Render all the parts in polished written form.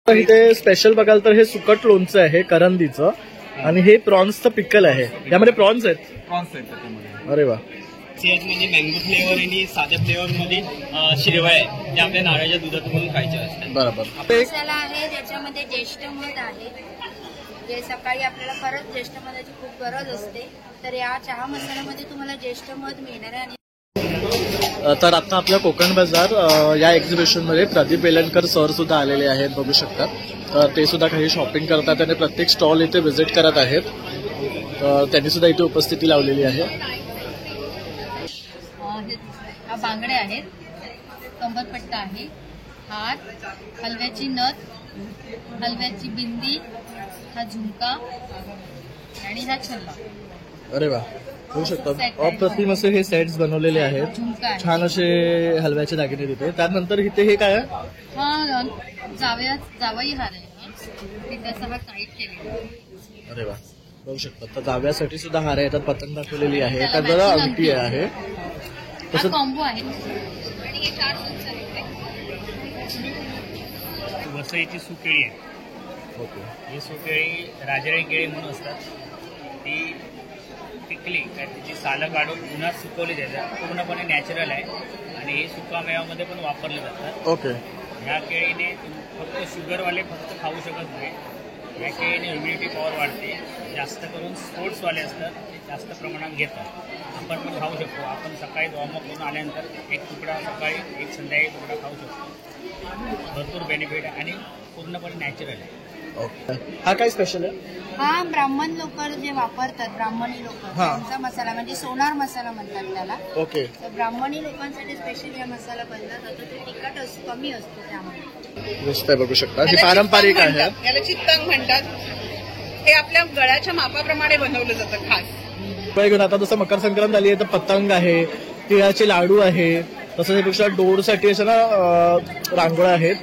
इथे स्पेशल बघाल तर हे सुकट लोणचं आहे करंदीचं आणि हे प्रॉन्सचं पिकल आहे. यामध्ये प्रॉन्स आहेत. त्याच्यामध्ये अरे वा. चेज म्हणजे मँगो फ्लेवर आणि साध्या फ्लेवर मध्ये शिरवाय आहे त्या आपल्या नारळाच्या दुधात म्हणून खायच्या असतात. बरोबर. मसाला आहे ज्याच्यामध्ये ज्येष्ठ मध आहे. जे सकाळी आपल्याला परत ज्येष्ठ मधाची खूप गरज असते तर या चहा मसाल्यामध्ये तुम्हाला ज्येष्ठ मध मिळणार आहे. तर आता आपल्या कोकण बाजार या एक्झिबिशन मध्ये प्रदीप वेलणकर सर सुद्धा आलेले आहेत बघू शकता. तर ते सुद्धा काही शॉपिंग करतात आणि प्रत्येक स्टॉल इथे व्हिजिट करत आहेत. त्यांनी सुद्धा इथे उपस्थिती लावलेली आहे. हा बांगडे आहेत, कंबरपट्टा आहे, हात, हलव्याची नथ, हलव्याची बिंदी, हा झुमका आणि हा छल्ला. अरे वा. होऊ शकतात. अप्रतिम असे हे सेट्स बनवलेले आहेत. छान असे हलव्याचे दागिने तिथे. त्यानंतर इथे हे काय आहे? हा जावई हार आहे. त्याचा हा टाईट केलेला. अरे वा. बघू शकतात. तर जाव्यासाठी सुद्धा हार आहेत. पतंग दाखवलेली आहे. एका जरा अंगठी आहे. तसं कॉम्बो आहे. वसईची सुकेळी आहे. ओके. ही सुकेळी राजाराई केळी म्हणून असतात. ती पिकली काय तिची सालं काढून उन्हात सुकवली जातात. पूर्णपणे नॅचरल आहे आणि हे सुकामेव्यामध्ये पण वापरले जातात. ओके. ह्या केळीने फक्त शुगरवाले फक्त खाऊ शकत नाही. या केळीने इम्युनिटी पॉवर वाढते. जास्त करून स्पोर्ट्सवाले असतात ते जास्त प्रमाणात घेतात. आपण पण खाऊ शकतो. आपण सकाळी वॉर्मअप करून आल्यानंतर एक तुकडा सकाळी एक संध्याकाळी तुकडा खाऊ शकतो. भरपूर बेनिफिट आहे आणि पूर्णपणे नॅचरल आहे. ओके. हा काय स्पेशल आहे? हा ब्राह्मण लोक जे वापरतात, ब्राह्मणी लोक त्यांचा मसाला म्हणजे सोनार मसाला म्हणतात त्याला. ओके. तर ब्राह्मणी लोकांसाठी स्पेशल हा मसाला बनला जातो. ते तिखट कमी असतो त्यामध्ये. मस्त आहे बघू शकता. हे पारंपरिक आहे. याला चित्तंग म्हणतात. हे आपल्या गळ्याच्या मापाप्रमाणे बनवलं जातं खास. घेऊन आता जसं मकर संक्रांत आली आहे तर पतंग आहे, तिळाचे लाडू आहे, तसंच यापेक्षा डोरसाठी अशा ना रांगोळ्या आहेत.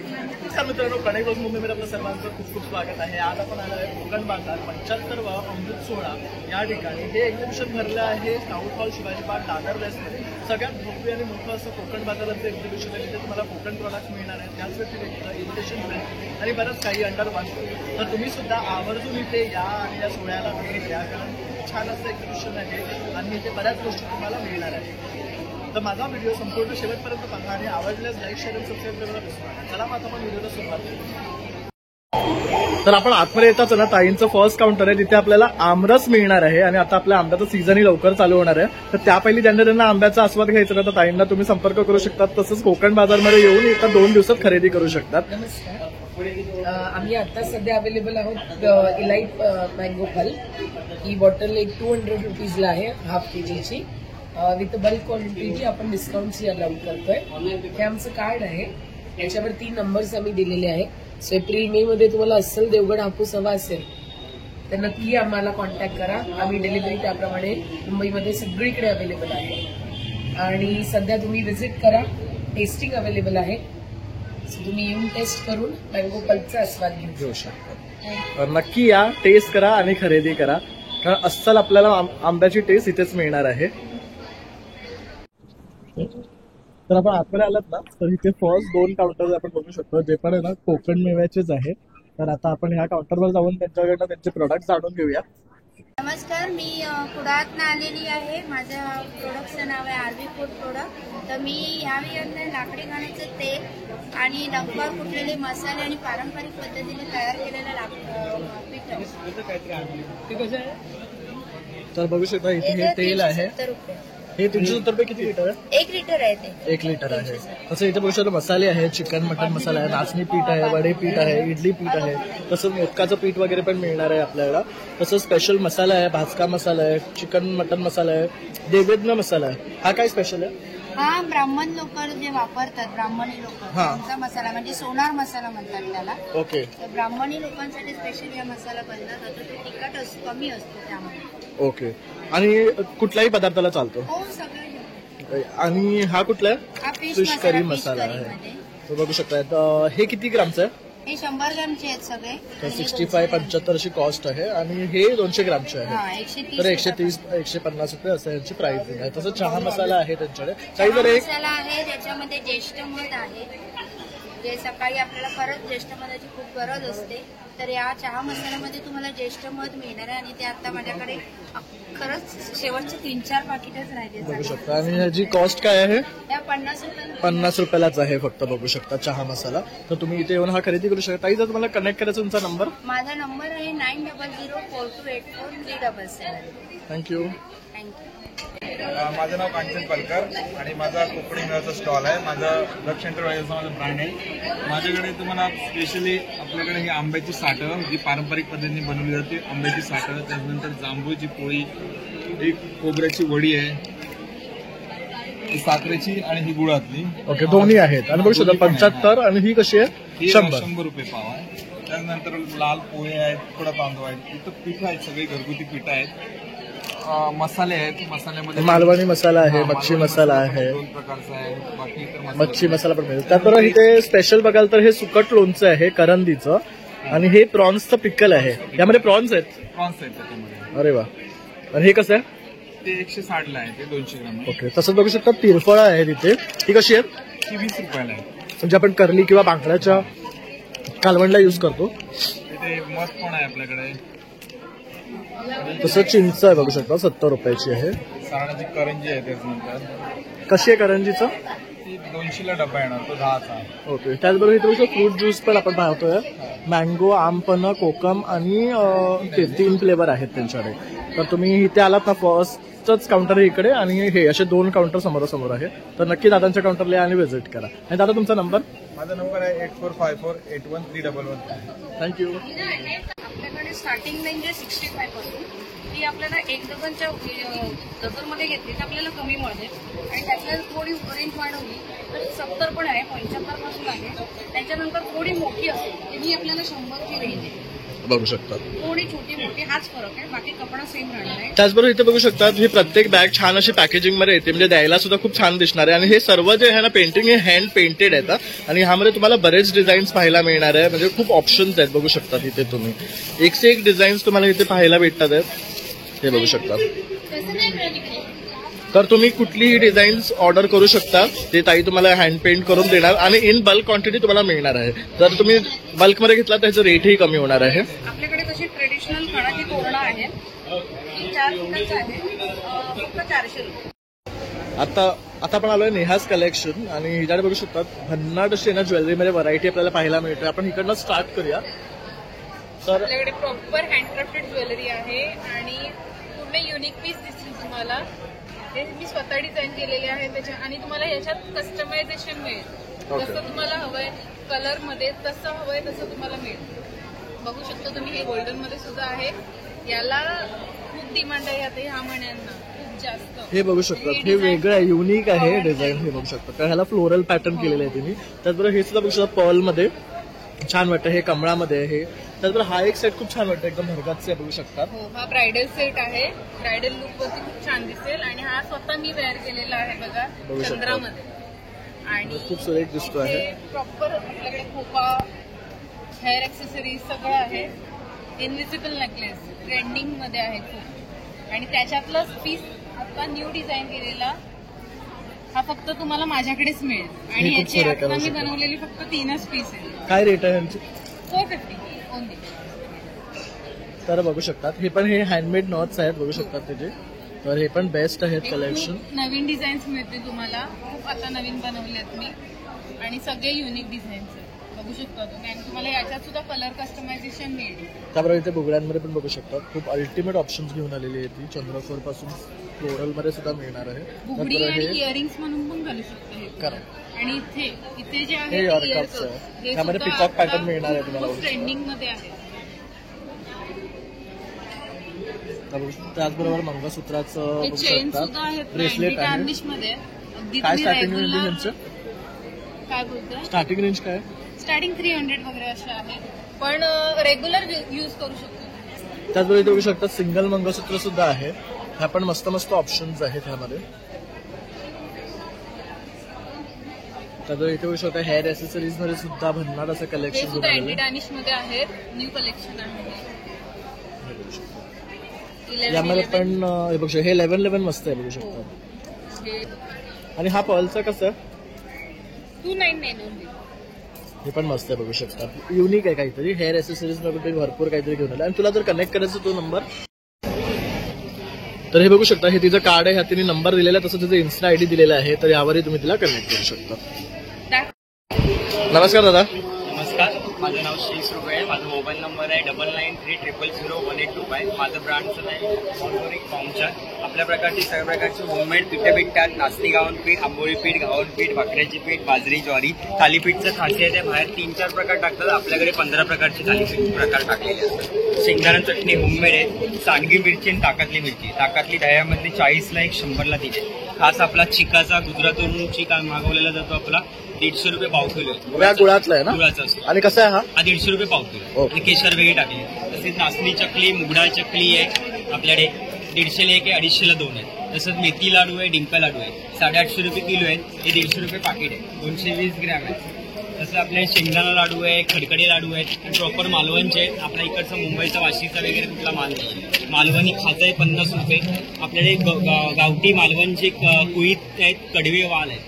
मित्रांनो, प्रणय रोज मुंबईमध्ये आपलं सर्वांचं खूप खूप स्वागत आहे. आज आपण आलो आहे कोकण बाजार 75वा अमृत सोहळा या ठिकाणी. हे एक्झिबिशन भरलं आहे South Hall Shivaji Park Dadar वेस्टमध्ये. सगळ्यात भव्य आणि मोठं असं कोकण बाजाराचं एक्झिबिशन आहे. तिथे तुम्हाला कोकण प्रोडक्ट्स मिळणार आहेत. त्याच व्यतिरिक्त इन्व्हिटेशन मिळेल आणि बरंच काही अंडर वन. तर तुम्ही सुद्धा आवर्जून इथे या आणि या सोहळ्याला भेट द्या कारण खूप छान असं एक्झिबिशन आहे आणि इथे बऱ्याच गोष्टी तुम्हाला मिळणार आहेत. तर माझा व्हिडिओ संपूर्ण शेवटपर्यंत बघा आणि आवडल्यास लाईक शेअर आणि सबस्क्राईब करायला विसरू नका. चला आता आपण व्हिडिओला सुरुवात करू. तर आपण आतमध्ये येताच ना ताईंचं फर्स्ट काउंटर आहे. तिथे आपल्याला आमरस मिळणार आहे आणि आता आपल्या आंब्याचं सीझनही लवकर चालू होणार आहे. तर त्या पहिली ज्यांना आंब्याचा आस्वाद घ्यायचा तर ताईंना तुम्ही संपर्क करू शकतात. तसंच कोकण बाजारमध्ये येऊन एका 2 दिवसात खरेदी करू शकतात. आम्ही आता सध्या अवेलेबल आहोत इलाइट मँगो फल. ही बॉटल एक 200 रुपीजला आहे, हाफ केजीची. विथ बल्क क्वांटिटी आपण डिस्काउंट्स अलाउड करतोय. हे आमचं कार्ड आहे. याच्यावर 3 नंबर्स आम्ही दिलेले आहे. सो एप्रिल मे मध्ये तुम्हाला अस्सल देवगड हापूस हवा असेल तर नक्की आम्हाला कॉन्टॅक्ट करा. आम्ही डिलिव्हरी त्याप्रमाणे मुंबईमध्ये सगळीकडे अवेलेबल आहे आणि सध्या तुम्ही व्हिजिट करा. टेस्टिंग अवेलेबल आहे. सो तुम्ही येऊन टेस्ट करून मँगो पल्पचा आस्वाद घेऊ शकता. नक्की या, टेस्ट करा आणि खरेदी करा कारण अस्सल आपल्याला आंब्याची टेस्ट इथेच मिळणार आहे. तर आपण आतमध्ये आलात ना तर इथे फर्स्ट 2 काउंटर आपण बघू शकतो जे पण आहे ना कोकण मेव्याचेच आहे. तर आता आपण ह्या काउंटरवर जाऊन त्यांच्याकडनं त्यांचे प्रोडक्ट जाणून घेऊया. नमस्कार, मी कुडाळतनं आलेली आहे. माझ्या प्रोडक्टचं नाव आहे आरवी फूड प्रोडक्ट. तर मी यावेळी लाकडी घाण्याचं तेल आणि डब्बा कुटलेले मसाले आणि पारंपरिक पद्धतीने तयार केलेलं पीठ. तर बघू शकता इथे हे तेल आहे. हे 370 रुपये. किती लिटर आहे? 1 लिटर आहे ते. 1 लिटर आहे. तसं इथे बघू शकता मसाले आहेत. चिकन मटन मसाला आहे, नाचणी पीठ आहे, वडे पीठ आहे, इडली पीठ आहे, तसंच मोदकाचं पीठ वगैरे पण मिळणार आहे आपल्याला. तसंच स्पेशल मसाला आहे, भाजका मसाला आहे, चिकन मटन मसाला आहे, देवेद्न मसाला आहे. हा काय स्पेशल आहे? हा ब्राह्मण लोक जे वापरतात, ब्राह्मणी लोक त्यांचा मसाला म्हणजे सोनार मसाला म्हणतात त्याला. ओके. तर ब्राह्मणी लोकांसाठी स्पेशल हा मसाला बनला जातो. ते तिखट कमी असतो त्यामध्ये. ओके. आणि कुठल्याही पदार्थाला चालतो. हो, सगळं. आणि हा कुठला आहे? फिश करी मसाला आहे. तो बघू शकता. हे किती ग्रामचं आहे? हे 100 ग्रामचे आहेत सगळे. तर 65-75 अशी कॉस्ट आहे आणि हे 200 ग्रामचे आहे. तर 130-150 रुपये असं यांची प्राइसिंग आहे. तसं चहा मसाला आहे त्यांच्याकडे. काही जर एक मसाला आहे ज्याच्यामध्ये ज्येष्ठ मध आहे. जे सकाळी आपल्याला खरंच ज्येष्ठ मधाची खूप गरज असते, तर या चहा मसाल्यामध्ये तुम्हाला ज्येष्ठ मध मिळणार आहे. आणि ते आता माझ्याकडे खरंच शेवटचे 3-4 पाकिटच बघू राहिले. शकता. आणि ह्याची कॉस्ट काय आहे? त्या 50 रुपये 50 रुपयालाच आहे फक्त. बघू शकता चहा मसाला. तर तुम्ही इथे येऊन हा खरेदी करू शकता. ताई, जर तुम्हाला कनेक्ट करायचा तुमचा नंबर? माझा नंबर आहे 9004284377. थँक्यू. थँक्यू. माझं नाव कांचन पलकर आणि माझा कोकणी मेळाचा स्टॉल आहे. माझं लक्ष एंटरप्राइजेसचं माझं ब्रँड आहे. माझ्याकडे तुम्हाला स्पेशली आपल्याकडे ही आंब्याची साठं जी पारंपरिक पद्धतीने बनवली जाते, आंब्याची साठं, त्यानंतर जांभूळची पोळी, एक खोबऱ्याची वडी आहे, ही साखरेची आणि ही गुळातली. ओके, दोन्ही आहेत. आणि बघू शकता 75 आणि ही कशी आहे? ही 100. 100 रुपये पाव आहे. त्यानंतर लाल पोहे आहेत, थोडा तांदूळ आहेत, इथं पिठं आहेत, सगळी घरगुती पिठं आहेत. मसाले आहेत, मसाल्यामध्ये मालवणी मसाला आहे, मच्छी मसाला आहे, 2 प्रकारचा आहे. बाकी इतर मच्छी मसाला पण मिळेल. त्याबरोबर इथे स्पेशल बघाल तर हे सुकट लोणचं आहे करंदीचं. आणि हे प्रॉन्सचं पिकल आहे. यामध्ये प्रॉन्स आहेत. प्रॉन्स आहेत त्याच्यामध्ये. अरे वा. आणि हे कसं आहे? ते 160 ला आहे, ते 200 ग्राम आहे. ओके. तसंच बघू शकता तिरफळा आहे तिथे. ती कशी आहे? ती 20 रुपयाला आहे. म्हणजे आपण करली किंवा बांगड्याच्या कालवणला यूज करतो. इथे मध पण आहे आपल्याकडे. तसं चिंच आहे बघू शकता, 70 रुपयाची आहे. सारणाची करंजी आहे त्याच्यानंतर. कशी आहे करंजीचं? ती 200 ला डबा येणार, तो 10चा आहे. ओके. त्याचबरोबर इथे बघू शकता फ्रूट ज्यूस पण आपण पाहतोय. मँगो, आमपन्ना, कोकम आणि ते 3 फ्लेवर आहेत त्यांच्याकडे. तर तुम्ही इथे आलात ना, फर्स्टच काउंटर आहे इकडे आणि हे असे 2 काउंटर समोरासमोर आहे. तर नक्की दादांच्या काउंटरला या आणि व्हिजिट करा. आणि दादा तुमचा नंबर? माझा नंबर आहे 8454811311. थँक्यू. आपल्याकडे स्टार्टिंग रेंज आहे 65 पासून. ती आपल्याला 1 डझनच्या डझनमध्ये घेतली तर आपल्याला कमी मिळते. आणि त्यातल्या थोडी रेंज वाढवली तर 70 पण आहे, 75 पासून आहे. त्याच्यानंतर थोडी मोठी असते, ती आपल्याला 100ची रेंज आहे. बघू शकता. थोडी छोटी मोठी हाच फरक आहे, बाकी कपडा सेम राहणार आहे. त्याचबरोबर इथे बघू शकता ही प्रत्येक बॅग छान अशी पॅकेजिंग मध्ये येते, म्हणजे द्यायला सुद्धा खूप छान दिसणार आहे. आणि हे सर्व जे आहे ना पेंटिंग हे हँड पेंटेड आहेत. आणि ह्यामध्ये तुम्हाला बरेच डिझाईन्स पाहायला मिळणार आहे. म्हणजे खूप ऑप्शन्स आहेत. बघू शकता तिथे तुम्ही एक से एक डिझाईन्स तुम्हाला इथे पाहायला भेटतात आहेत. हे बघू शकता. तर तुम्ही कुठलीही डिझाईन्स ऑर्डर करू शकता. ते ताई तुम्हाला हँड पेंट करून देणार आणि इन बल्क क्वांटिटी तुम्हाला मिळणार आहे. जर तुम्ही बल्कमध्ये घेतला तर त्याचं रेटही कमी होणार आहे. आपल्याकडे तशी ट्रेडिशनल खणाची तोरणं आहेत. ती 4 फुटाचं आहे, फक्त 400 रुपये. आता आपण आलोय नेहाज कलेक्शन आणि हिच्याकडे बघू शकतात भन्नाट अशी ना ज्वेलरीमध्ये व्हरायटी आपल्याला पाहायला मिळते. आपण इकडनं स्टार्ट करूया. तर आपल्याकडे प्रॉपर हँडक्राफ्टेड ज्वेलरी आहे आणि पूर्ण युनिक पीस दिसतील तुम्हाला. हे मी स्वतः डिझाईन केलेले आहे त्याच्या. आणि तुम्हाला याच्यात कस्टमायझेशन मिळेल. जसं तुम्हाला हवंय कलर मध्ये, तसं हवंय तसं तुम्हाला मिळेल. बघू शकता तुम्ही, हे गोल्डन मध्ये सुद्धा आहे. याला खूप डिमांड आहे आता ह्या महिन्यांना, खूप जास्त. हे बघू शकतात, हे वेगळं आहे, युनिक आहे डिझाईन. हे बघू शकता कारण ह्याला फ्लोरल पॅटर्न केलेलं आहे त्यांनी. त्याचबरोबर हे सुद्धा बघू शकता पर्ल मध्ये छान वाटतं. हे कमळामध्ये आहे. त्याचबरोबर हा एक सेट खूप छान वाटतं, एकदम भरगतचे बघू शकतात. हो, हा ब्रायडल सेट आहे. ब्रायडल लुक वरती खूप छान दिसेल. आणि हा स्वतः मी वेअर केलेला आहे बघा, बघू शकता. चंद्रामध्ये. आणि खूप सुरेख दिसतो आहे. प्रॉपर आपल्याकडे खोपा, हेअर ऍक्सेसरीज सगळं आहे. इनविजिबल नेकलेस ट्रेंडिंग मध्ये आहे खूप. आणि त्याच्यातलंच पीस आता न्यू डिझाईन केलेला हा फक्त तुम्हाला माझ्याकडेच मिळेल. आणि खूप याची सुरेख आहे, आता मी बघू शकता. बनवलेली फक्त 3च पीस आहे. काय रेट आहे यांची? 450 ओनली. तर बघू शकतात हे पण हे हँडमेड नॉट्स आहेत. बघू शकतात त्याचे. तर हे पण बेस्ट आहेत हे कलेक्शन. खूप नवीन डिझाईन्स मिळतील तुम्हाला. खूप आता नवीन बनवलेत मी. आणि सगळे युनिक डिझाईन्स आहेत. बघू शकता तुम्ही. आणि तुम्हाला याच्यात सुद्धा कलर कस्टमायझेशन मिळेल. त्याबरोबर इथे बुगड्यांमध्ये पण बघू शकतात. खूप अल्टिमेट ऑप्शन्स घेऊन आलेली आहे ती. चंद्रकोर पासून फ्लोरल मध्ये सुद्धा मिळणार आहे. बुगडी त्याचबरोबर आणि हे इयरिंग्स म्हणून पण घालू शकतो हे. करा. आणि इथे जे आहे हे ते ear ear cuffs cuffs. आहे. हे त्यामध्ये सुद्धा peacock आता pattern मिळणार आहे तुम्हाला. खूप ट्रेंडिंग मध्ये आहे. त्याचबरोबर मंगळसूत्राचं हे बघू चेन शकता. सुद्धा आहेत. ब्रेसलेट आहे. गार्निश मध्ये अगदी काय तुम्ही स्टार्टिंग रेंज आहे रेग्युलर. यांचं? काय बोलतोय? स्टार्टिंग रेंज काय? स्टार्टिंग 300 वगैरे असे आहे. पण रेग्युलर यूज करू शकतो. त्याचबरोबर इथे बघू शकता सिंगल मंगळसूत्र सुद्धा आहे. ह्या पण मस्त मस्त ऑप्शन्स आहेत ह्यामध्ये. त्याचबरोबर इथे बघू शकता हेअर ऍसेसरीज मध्ये सुद्धा भन्नाट असं हे कलेक्शन सुद्धा अँटी डॅनिश मध्ये आहेत. न्यू कलेक्शन आहे. यामध्ये पण हे बघू शकता हे 1111 मस्त आहे. बघू शकता. आणि हा पर्लचा कसं आहे? 299 ओनली. हे पण मस्त आहे, बघू शकता. युनिक आहे काहीतरी. हेअर ॲसेसरीज मध्ये भरपूर काहीतरी घेऊन आलं. आणि तुला जर कनेक्ट करायचं तो नंबर, तर हे बघू शकता. हे तिचं कार्ड आहे, ह्यात तिने नंबर दिलेला आहे, तसं तिचं इन्स्टा आयडी दिलेला आहे. तर यावरही तुम्ही तिला कनेक्ट करू शकता. नमस्कार दादा. नमस्कार, माझं नाव श्री सुरवे आहे. माझा मोबाईल नंबर आहे 9930001825. माझं ब्रँडचं आहे ऑर्गॅनिक फॉर्मच्या. आपल्या प्रकारची सगळ्या प्रकारची होममेड पिठे भेटतात. नाचणी गावण पीठ, आंबोळी पीठ, गावण पीठ, भाकऱ्याची पीठ, बाजरी, ज्वारी. थालीपीठचं खासियत आहे, बाहेर 3-4 प्रकार टाकतात, आपल्याकडे 15 प्रकारचे थालीपीठ प्रकार टाकलेले असतात. शेंगदाणा चटणी होममेड आहे. सांडगी मिरची आणि ताकातली मिरची. ताकातली दह्यामधली 40ला 1 100ला दिली. खास आपला चिकाचा गुजरातवरून चिका मागवलेला जातो. आपला 150 रुपये पाव किलो आहे. गुळातला आहे ना? गुळाचा असतो. आणि कसं आहे हा? 150 रुपये पाव किलो. आणि केशर वेगळी टाकली. तसेच नाचणी चकली, मुगडाळ चकली आहे आपल्याकडे 150ला 1 आहे, 250ला 2 आहे. तसंच मेथी लाडू आहे, डिंका लाडू आहे, 850 रुपये किलो आहे. हे 150 रुपये पाकिट आहे, 220 ग्रॅम आहे. तसं आपल्याकडे शेंगदाणा लाडू आहे, खडखडे लाडू आहेत, प्रॉपर मालवणचे आहेत. आपल्या इकडचा मुंबईचा, वाशीचा वगैरे कुठला माल नाही. मालवणी खाजा आहे 50 रुपये. आपल्याकडे गावठी मालवणचे कुळीत आहेत, कडवे वाल आहेत,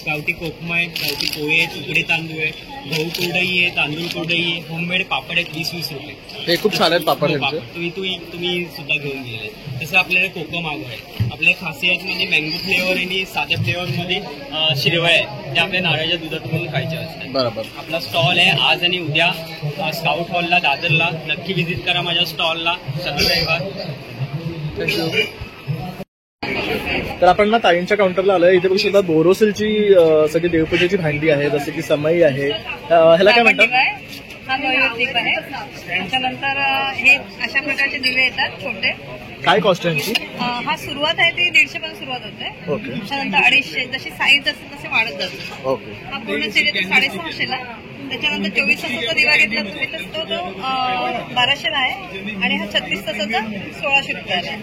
गावठी कोकमा आहेत, गावठी पोहे आहेत, उकडे तांदूळ आहे, गहू कुरडई आहे, तांदूळ कुरडई आहे, होममेड पापड आहेत 20-20 रुपये. हे खूप छान आहेत पापड त्यांचे. तुम्ही सुद्धा घेऊन गेले. तसं आपल्याकडे कोकम मागव आहे. आपल्या खासियतमध्ये मँगो फ्लेवर आणि साध्या फ्लेवरमध्ये शिरवळ आहे, त्या आपल्या नारळाच्या दुधातून खायच्या असतात. बरोबर. आपला स्टॉल आहे आज आणि उद्या स्काउट हॉलला, दादरला. नक्की व्हिजिट करा माझ्या स्टॉलला शनिवार रविवार. थँक्यू. तर आपण ना ताईंच्या काउंटरला आलोय. इथे बघू शकता बोरोसिलची सगळी देवपूजेची भांडी आहे, जसे की समई आहे. ह्याला काय म्हणतात? हा दीप आहे. त्याच्यानंतर हे अशा प्रकारचे दिवे येतात छोटे. काय कॉस्ट आहे यांची? हा सुरुवात आहे ती 150 पासून सुरुवात होते. ओके. त्याच्यानंतर 250, जशी साईज असते तसे वाढत जाते. ओके. हा पूर्ण सेट येतो 650ला. त्याच्यानंतर 24 तासाचा दिवा घेतला तुम्ही तर तो 1200ला आहे. आणि हा 36 तासाचा 1600 रुपयाला आहे.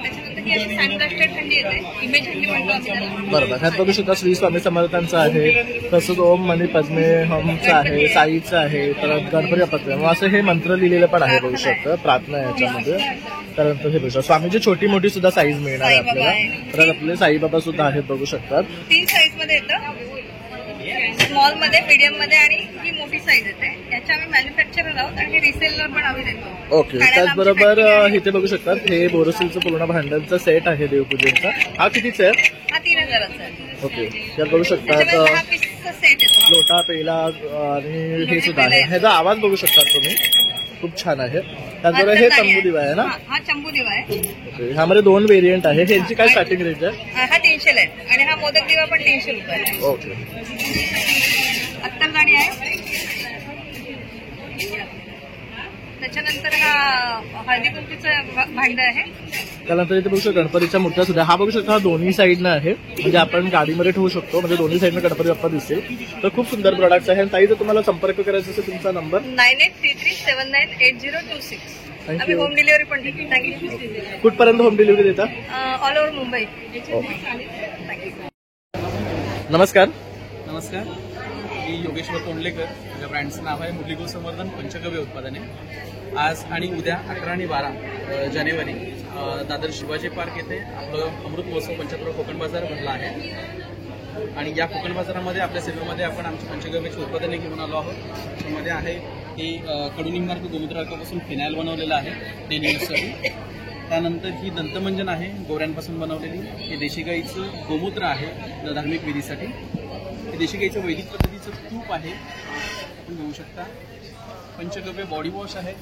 त्याच्यानंतर ही अशी सॅनिटायझर हंडी येते, इमेज हंडी म्हणतो आम्ही त्याला. बरोबर. ह्यात बघू शकता श्री स्वामी समर्थांचं आहे, तसंच ओम मनी पद्मे हमचं आहे, साईचं आहे, परत गणपती बाप्पाचं असं हे मंत्र लिहिलेलं पण आहे, बघू शकता प्रार्थना याच्यामध्ये. त्यानंतर हे बघू शकता स्वामीची छोटी मोठी सुद्धा साईज मिळणार आहे आपल्याला. परत आपले साईबाबा सुद्धा आहेत, बघू शकतात. 3 साईज मध्ये येतं, स्मॉल मध्ये, मीडियम मध्ये आणि ही मोठी साईज येते. याच्या आम्ही मॅन्युफॅक्चरर आहोत आणि हे रिसेलर पण आम्ही देतो. ओके. त्याचबरोबर इथे बघू शकतात हे बोरोसिलचं पूर्ण भांड्यांचा सेट आहे देवपूजेचा. हा कितीचा आहे? हा 3000चा आहे. ओके. त्यात बघू शकतात त्याच्यामध्ये 10 पीसचा सेट येतो. लोटा, पेला आणि हे सुद्धा आहे. ह्याचा आवाज बघू शकतात तुम्ही, खूप छान आहे. त्याचबरोबर हे चंबू दिवा आहे ना? हा चंबू दिवा आहे. ओके. ह्यामध्ये 2 व्हेरियंट आहे. ह्यांची काय स्टार्टिंग रेंज आहे? हा 300 आहे आणि हा मोदक दिवा पण 300 रुपयाला आहे. ओके. अत्तरदाणी आहे. त्याच्यानंतर हा हळदी कुंकूचं भांड आहे. त्यानंतर इथे बघू शकता गणपतीच्या मूर्त्या सुद्धा. हा बघू शकता हा दोन्ही साईडनं आहे, म्हणजे आपण गाडीमध्ये ठेवू शकतो, म्हणजे दोन्ही साईडनं गणपती बाप्पा दिसेल. तर खूप सुंदर प्रोडक्ट्स आहे. ताई जर तुम्हाला संपर्क करायचा असेल तुमचा नंबर 9833798026. आम्ही थँक्यू. होम डिलिव्हरी पण देतो. थँक्यू. कुठपर्यंत होम डिलिव्हरी देता? All over Mumbai. नमस्कार. नमस्कार, मी योगेश्वर तोंडलेकर. माझ्या ब्रँडचं नाव आहे मुरली गोसंवर्धन पंचगव्य उत्पादने. आज आणि उद्या 11 आणि 12 जानेवारी दादर शिवाजी पार्क येथे आपलं अमृत महोत्सव पंचक्रोड कोकण बाजार भरला आहे. आणि या कोकण बाजारामध्ये आपल्या सेवेमध्ये आपण आमची पंचगव्याची उत्पादने घेऊन आलो आहोत. त्यामध्ये आहे की कडुनिंबार्क गोमूत्रापासून फिनाईल बनवलेलं आहे डेनिंगसाठी. त्यानंतर ही दंतमंजन आहे गोऱ्यांपासून बनवलेली. हे देशी गाईचं गोमूत्र आहे धार्मिक विधीसाठी. हे देशी गाईचं वैदिक पद्धतीचं तूप आहे, आपण घेऊ शकता. पंचगव्य बॉडी वॉश आहे,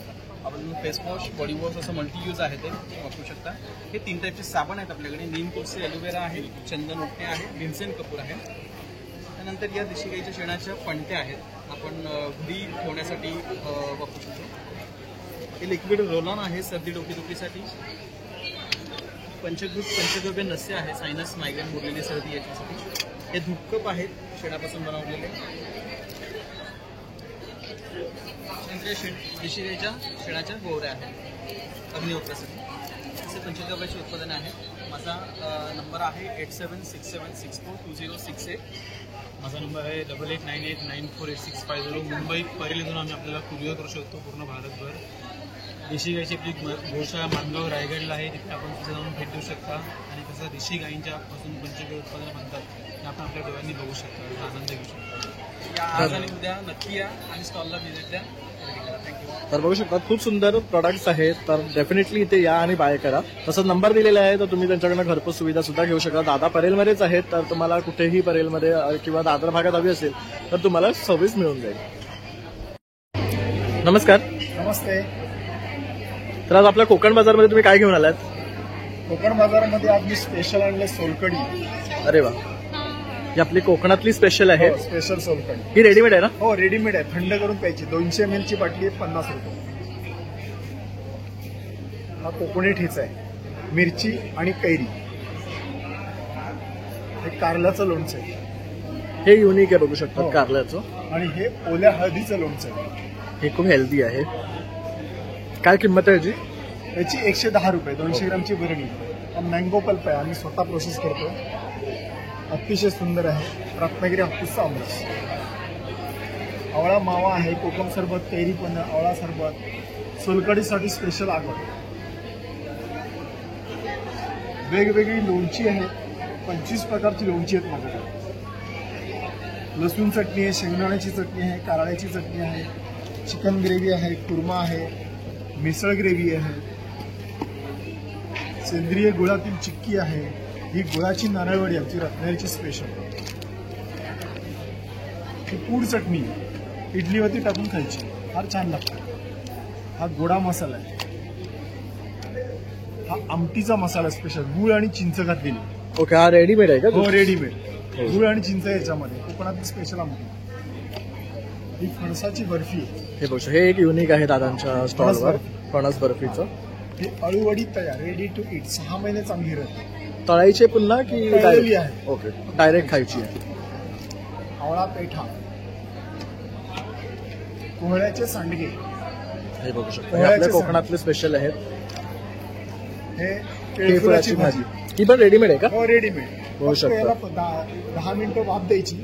आपण फेस वॉश, बॉडी वॉश असं मल्टी यूज आहे ते वापरू शकता. हे 3 टाईपचे साबण आहेत आपल्याकडे. नीम तुळसी, एलोवेरा आहे, चंदन उठणे आहे, भीमसेन कपूर आहे. त्यानंतर या देशी गाईच्या शेणाच्या पणत्या आहेत, आपण घरी ठेवण्यासाठी वापरू शकतो. हे लिक्विड रोलॉन आहे सर्दी डोकेदुखीसाठी. पंचगव्य नस्य आहे, सायनस, मायग्रेन, बोललेली सर्दी याच्यासाठी. हे धूपकप आहेत शेणापासून बनवलेले. देशी गाईच्या शेणाच्या गोवऱ्या आहेत अग्निहोत्रासाठी. असे पंचगव्याची उत्पादने आहेत. माझा नंबर आहे 8767642068. माझा नंबर आहे 8898948650. मुंबई परेलीतून आम्ही आपल्याला कुरिअर करू शकतो पूर्ण भारतभर. देशी गाईची आपली गोशाळा माणगाव रायगडला आहे, तिथे आपण तिथे जाऊन भेट देऊ शकता. आणि कसं देशी गाईंच्या पासून पंचगव्य उत्पादनं बनतात ते आपण आपल्या डोळ्यांनी बघू शकता, आनंद घेऊ शकता. या आज आणि उद्या नक्की या आणि स्टॉलला व्हिजिट द्या. थँक्यू. तर बघू शकता खूप सुंदर प्रोडक्ट्स आहेत, तर डेफिनेटली इथे या आणि बाय करा. तसंच नंबर दिलेला आहे, तर तुम्ही त्यांच्याकडनं घरपोच सुविधा सुद्धा घेऊ शकता. दादा परेलमध्येच आहेत, तर तुम्हाला कुठेही परेलमध्ये किंवा दादर भागात हवी असेल तर तुम्हाला सर्व्हिस मिळून जाईल. नमस्कार. नमस्ते. तर आज आपल्या कोकण बाजारमध्ये तुम्ही काय घेऊन आलात? कोकण बाजारामध्ये आज मी स्पेशल आणले सोलकढी. अरे वा, ही आपली कोकणातली स्पेशल आहे. स्पेशल सोलकढी. ही रेडीमेड आहे ना? हो, रेडीमेड आहे. थंड करून प्यायची. 200 ml ची बाटली आहे, 50 रुपये. हा कोकोनट ठेचा आहे, मिरची आणि कैरी. हे कारल्याचं लोणचं आहे. हे युनिक आहे, बघू शकता हो. कारल्याचं. आणि हे ओल्या हळदीचं लोणचं आहे. हे खूप हेल्दी आहे. काय किंमत आहे याची? याची 110 रुपये, 200 ग्रामची बरणी. मँगो पल्प आहे, आम्ही स्वतः प्रोसेस करतो. अतिशय सुंदर आहे. रत्नागिरी हापूसचा आमरस. आवळा मावा आहे, कोकम सरबत, कैरी पण, आवळा सरबत. सोलकढीसाठी स्पेशल आगळ. वेगवेगळी लोणची आहे, 25 प्रकारची लोणची आहेत माझ्याकडे. लसूण चटणी आहे, शेंगदाण्याची चटणी आहे, कारळ्याची चटणी आहे, चिकन ग्रेव्ही आहे, कुर्मा आहे, मिसळ ग्रेव्ही आहे, सेंद्रिय गुळातील चिक्की आहे. ही गुळाची नारळवडी आमची रत्नागिरीची स्पेशल. ही पूड चटणी इडलीवरती टाकून खायची, फार छान लागते. हा गोडा मसाला आहे. हा आमटीचा मसाला स्पेशल, गुळ आणि चिंच घातलेली. ओके, हा रेडीमेड आहे का? हो, रेडीमेड. गुळ आणि चिंच याच्यामध्ये कोकणातली स्पेशल आमटी. ही फणसाची बर्फी आहे. हे बघू शकता, हे एक युनिक आहे दादांच्या स्टॉलवर, फणस बर्फीचं. ही अळूवडी तयार, रेडी टू ईट. 6 महिने चांगली राहते. तळायचे पुन्हा की तळलेली डायरेक्ट? आहे. ओके, डायरेक्ट खायची आहे. आवळा पेठा, कोहळ्याचे सांडगे. हे बघू शकता, हे आपल्या कोकणातले स्पेशल आहेत. हे केळफुलाची भाजी. ही पण रेडीमेड आहे का? हो, रेडीमेड. होऊ शकतं. 10 मिनिटं भाप द्यायची,